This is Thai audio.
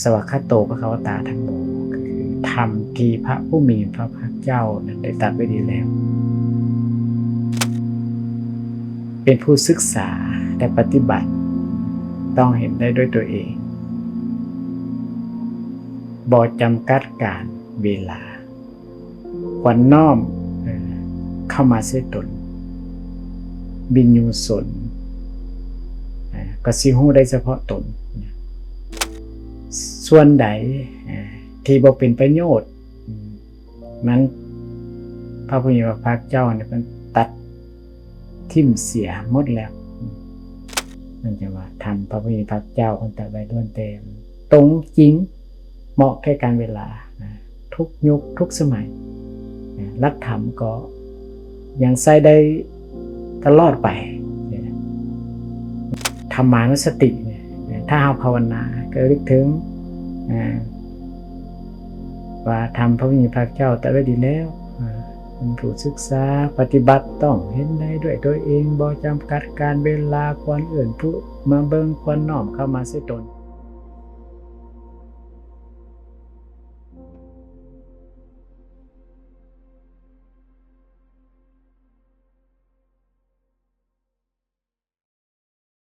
สวากขาโตภควตาธัมโมก็คือธรรมที่พระผู้มีพระภาคเจ้านั้นได้ตรัสไว้ดีแล้วเป็นผู้ศึกษาและปฏิบัติต้องเห็นได้ด้วยตัวเองบ่จำกัดการเวลาควรน้อมเข้ามาใส่ตนบิญญูสนก็สิฮู้ได้เฉพาะตนส่วนใดที่บ่เป็นประโยชน์นั้นพระผู้มีพระภาคเจ้าเนี่ยมันตัดทิ่มเสียหมดแล้วมันจะว่าทำพระผู้มีพระภาคเจ้าคนแต่ไว้ล้วนเต็มตรงจริงเหมาะแก่การเวลาทุกยุคทุกสมัยหลักธรรมก็ยังใช้ได้ตลอดไปธรรมานุสติถ้าเราภาวนาก็นึกถึงว่าทำพระผู้มีพระภาคเจ้าแต่ไว้ดีแล้วเป็นผู้ศึกษาปฏิบัติต้องเห็นได้ด้วยตัวเองบ่จำกัดการเวลาควรเอื่นผู้มาเบิ่งควรน้อมเข้ามาใส่ตน